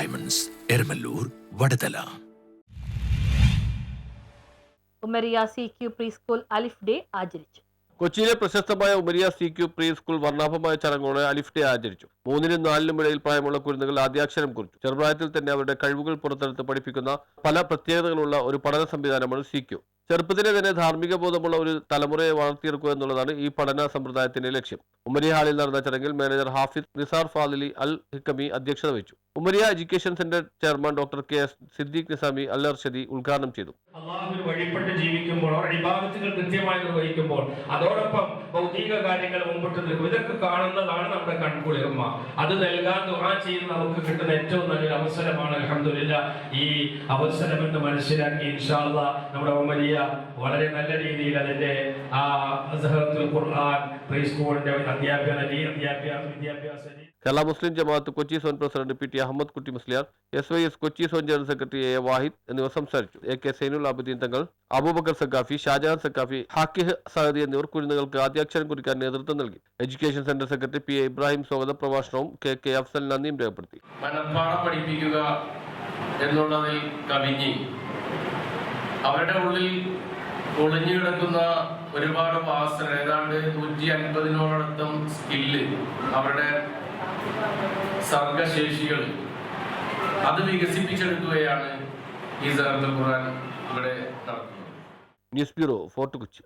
Diamonds, Eramallur, Vadathala. Umariya CQ pre school അലിഫ് day ആചരിച്ചു. കൊച്ചിയിലെ പ്രശസ്തമായ ഉമരിയ CQ പ്രീ സ്കൂൾ വർണ്ണാഭമായ ചടങ്ങോടെ അലിഫ് ഡേ ആചരിച്ചു. 3-നും 4-നും ഇടയിൽ പ്രായമുള്ള കുരുന്നുകൾ ആദ്യാക്ഷരം കുറിച്ചു. ചെറുപ്രായത്തിൽ തന്നെ അവരുടെ കഴിവുകൾ പുറത്തെടുത്ത് പഠിപ്പിക്കുന്ന പല പ്രത്യേകതകളുള്ള ഒരു പഠന സംവിധാനമാണ് CQ. ചെറുപ്പത്തിലെ തന്നെ ധാർമ്മിക ബോധമുള്ള ഒരു തലമുറയെ വളർത്തിയെടുക്കുക എന്നുള്ളതാണ് ഈ പഠന സമ്പ്രദായത്തിന്റെ ലക്ഷ്യം. ഉമരിയ ഹാളിൽ നടന്ന ചടങ്ങിൽ മാനേജർ ഹാഫിദ് നിസാർ ഫാദിലി അൽ ഹിക്കമി അധ്യക്ഷത വഹിച്ചു. Umariya education centre chairman doctor KS Siddique Nizami Al Arshadi ഉദ്ഘാടനം ചെയ്തു. അല്ലാഹുവിന് വഴിപ്പെട്ട് ജീവിക്കുമ്പോൾ ഇബാദത്തുകൾ കൃത്യമായി നിർവഹിക്കുമ്പോൾ അതോടൊപ്പം ഭൗതിക കാര്യങ്ങൾ മുമ്പോട്ട് നിൽക്കും. ഇതൊക്കെ കാണുന്നതാണ് നമ്മുടെ കൺകുളിർമ. അത് നൽകാൻ ദുആ ചെയ്യുന്ന നമുക്ക് കിട്ടുന്ന ഏറ്റവും നല്ലൊരു അവസരമാണ്. അൽഹംദുലില്ലാഹ് ഈ അവസരം എന്ന് മനസ്സിലാക്കി ഇൻഷാ അല്ലാഹ് നമ്മുടെ ഉമരിയ വളരെ നല്ല രീതിയിൽ അതിന്റെ അസ്ഹറത്തുൽ ഖുർആൻ പ്രീ സ്കൂളിന്റെ വിദ്യാഭ്യാസ Kerala Muslim Jamaat Kochi zone president PT Ahmed Kutty Musliyar, SYS Kochi zone general secretary A Wahid എന്നിവർ സംസാരിച്ചു. AK സൈനുൽ ആബിദീൻ തങ്ങൾ, അബൂബക്കർ സക്കാഫി, ഷാജഹാൻ സക്കാഫി, ഹാക്കിഹ് സഹദി എന്നിവർ കുരുന്നുകൾക്ക് ആദ്യാക്ഷരം കുറിക്കാൻ നേതൃത്വം നൽകി. Education centre secretary PA Ibrahim സ്വാഗത പ്രഭാഷണവും KK അഫ്സൽ നന്ദിയും രേഖപ്പെടുത്തി. മനപ്പാഠം പഠിപ്പിക്കുക എന്നുള്ളതിൽ കവിഞ്ഞ് അവരുടെ ഉള്ളിൽ ഒളിഞ്ഞു കിടക്കുന്ന ഒരുപാട് വാസന, ഏതാണ്ട് 150-നോടടുത്തം സ്കില്ല്, അവരുടെ സർഗശേഷികൾ അത് വികസിപ്പിച്ചെടുക്കുകയാണ് ഈ സഹറത്തുൽ ഖുർആൻ ഇവിടെ നടത്തുന്നത്. News bureau, fort Kochi.